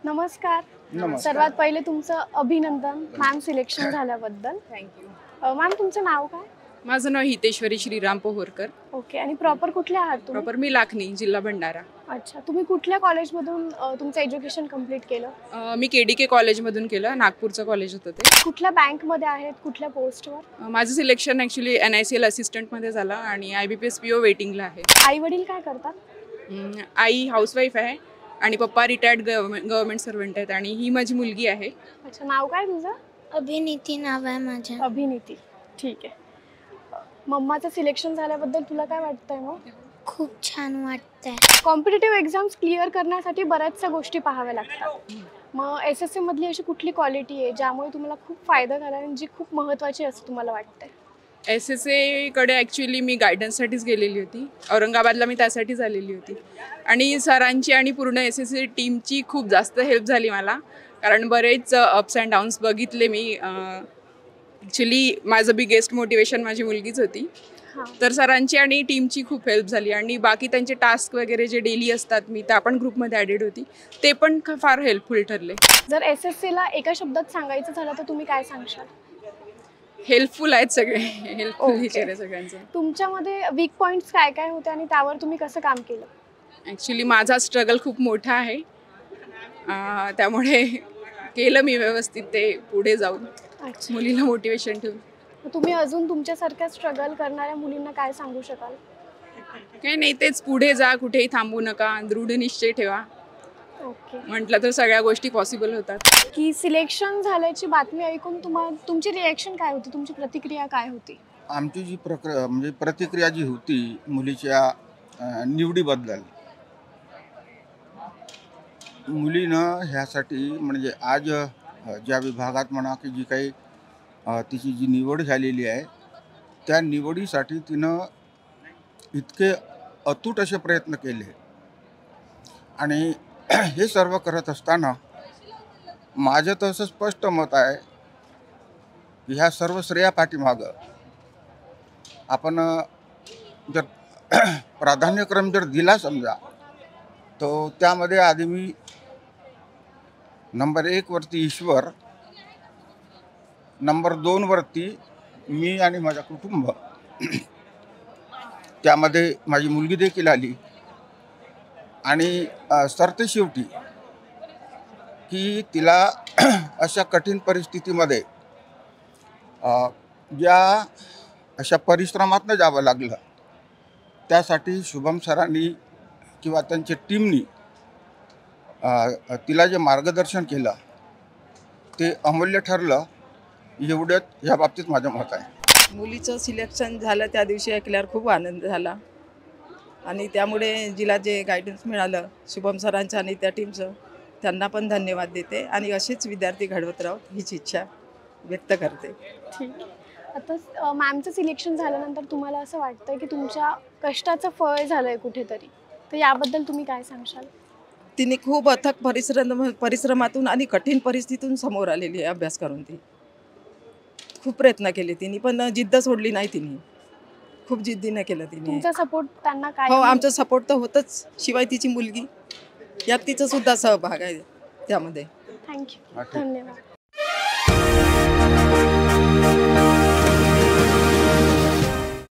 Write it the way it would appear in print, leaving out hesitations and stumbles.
नमस्कार. नमस्कार. सर्वात पहिले तुमचं अभिनंदन मॅम सिलेक्शन झाल्याबद्दल. थँक्यू. मॅम तुमचं नाव काय? माझं नाव हितेश्वरी श्रीराम पोहोरकर. ओके. आणि प्रॉपर कुठले आहात तुम्ही? प्रॉपर मी लाखनी, जिल्हा भंडारा. अच्छा. तुम्ही कुठल्या कॉलेजमधून तुमचं एज्युकेशन कंप्लीट केलं? मी KDK कॉलेजमधून केलं. नागपूरचं कॉलेज होतं ते. कुठल्या बँकमध्ये आहेत? कुठल्या पोस्टवर? माझं सिलेक्शन ॲक्च्युली NICL असिस्टंटमध्ये झालं आणि IBPS PO वेटिंगला आहे. आई वडील काय करतात? आई हाऊसवाईफ आहे आणि पप्पा रिटायर्ड गव्हर्नमेंट सर्वंट आहेत आणि ही माझी मुलगी आहे. अच्छा. नाव काय तुझं? अभिनीती नाव आहे माझं. अभिनीती. ठीक आहे. मम्माचं सिलेक्शन झाल्याबद्दल तुला काय वाटतंय मग? खूप छान वाटतंय. कॉम्पिटिटिव्ह एक्झाम्स क्लिअर करण्यासाठी बऱ्याचशा गोष्टी पाहाव्या लागतात. मग SSC मधली अशी कुठली क्वालिटी आहे ज्यामुळे तुम्हाला खूप फायदा झाला आणि जी खूप महत्त्वाची असं तुम्हाला वाटतंय? SSA कडे ॲक्च्युली मी गायडन्ससाठीच गेलेली होती. औरंगाबादला मी त्यासाठीच आलेली होती आणि सरांची आणि पूर्ण SSA टीमची खूप जास्त हेल्प झाली मला, कारण बरेच अप्स अँड डाऊन्स बघितले मी. ॲक्च्युली माझं बिगेस्ट मोटिवेशन माझी मुलगीच होती. तर सरांची आणि टीमची खूप हेल्प झाली आणि बाकी त्यांचे टास्क वगैरे जे डेली असतात मी त्या पण ग्रुपमध्ये ॲडेड होती, ते पण फार हेल्पफुल ठरले. जर SSCला एका शब्दात सांगायचं झालं तर तुम्ही काय सांगशाल? हेल्पफुल आहेत सगळे. हेल्पफुल नेचर आहे सगळ्यांचं. तुमच्यामध्ये वीक पॉईंट्स काय काय होते आणि त्यावर तुम्ही कसं काम केलं? ॲक्च्युली माझा स्ट्रगल खूप मोठा आहे, त्यामुळे केलं मी व्यवस्थित ते पुढे जाऊन मुलीला मोटिवेशन ठेवून. तुम्ही अजून तुमच्यासारख्या स्ट्रगल करणाऱ्या मुलींना काय सांगू शकाल? काही नाही, तेच पुढे जा, कुठेही थांबू नका, दृढ निश्चय ठेवा. ओके. म्हटलं तर सगळ्या गोष्टी पॉसिबल होतात. की सिलेक्शन झाल्याची बातमी ऐकून तुमची रिॲक्शन काय होती? तुमची प्रतिक्रिया काय होती? आमची जी प्रतिक्रिया जी होती मुलीच्या निवडीबद्दल, मुलीनं ह्यासाठी म्हणजे आज ज्या विभागात म्हणा की जी काही तिची जी निवड झालेली आहे त्या निवडीसाठी तिनं इतके अतूट असे प्रयत्न केले आणि हे सर्व करत असताना माझं तर असं स्पष्ट मत आहे की ह्या सर्व श्रेयापाठीमागं आपण जर प्राधान्यक्रम जर दिला समजा, तो त्यामध्ये आधी मी नंबर 1 वरती ईश्वर, नंबर 2 वरती मी आणि माझं कुटुंब, त्यामध्ये माझी मुलगी देखील आली आणि सरतेशेवटी की तिला अशा कठीण परिस्थितीमध्ये ज्या अशा परिश्रमातनं जावं लागलं, त्यासाठी शुभम सरांनी किंवा त्यांच्या टीमनी तिला जे मार्गदर्शन केलं ते अमूल्य ठरलं, एवढ्यात ह्या बाबतीत माझं मत आहे. मुलीचं सिलेक्शन झालं त्या दिवशी ऐकल्यावर खूप आनंद झाला आणि त्यामुळे जिला जे गायडन्स मिळालं शुभम सरांचं आणि त्या टीमचं, त्यांना पण धन्यवाद देते आणि असेच विद्यार्थी घडवत राहू हीच इच्छा व्यक्त करते. ठीक. आता मॅमचं सिलेक्शन झाल्यानंतर तुम्हाला असं वाटतं की तुमच्या कष्टाचं फळ झालं आहे कुठेतरी, तर याबद्दल तुम्ही काय सांगशाल? तिने खूप अथक परिश्रमातून आणि कठीण परिस्थितीतून समोर आलेली आहे. अभ्यास करून ती खूप प्रयत्न केले तिने, पण जिद्द सोडली नाही तिने. खूप जिद्दीने केलं तिने. तुमचा सपोर्ट त्यांना काय? हो, आमचा सपोर्ट तर होतच, शिवाय तिची मुलगी यात तिचा सुद्धा सहभाग आहे त्यामध्ये. थँक्यू. धन्यवाद.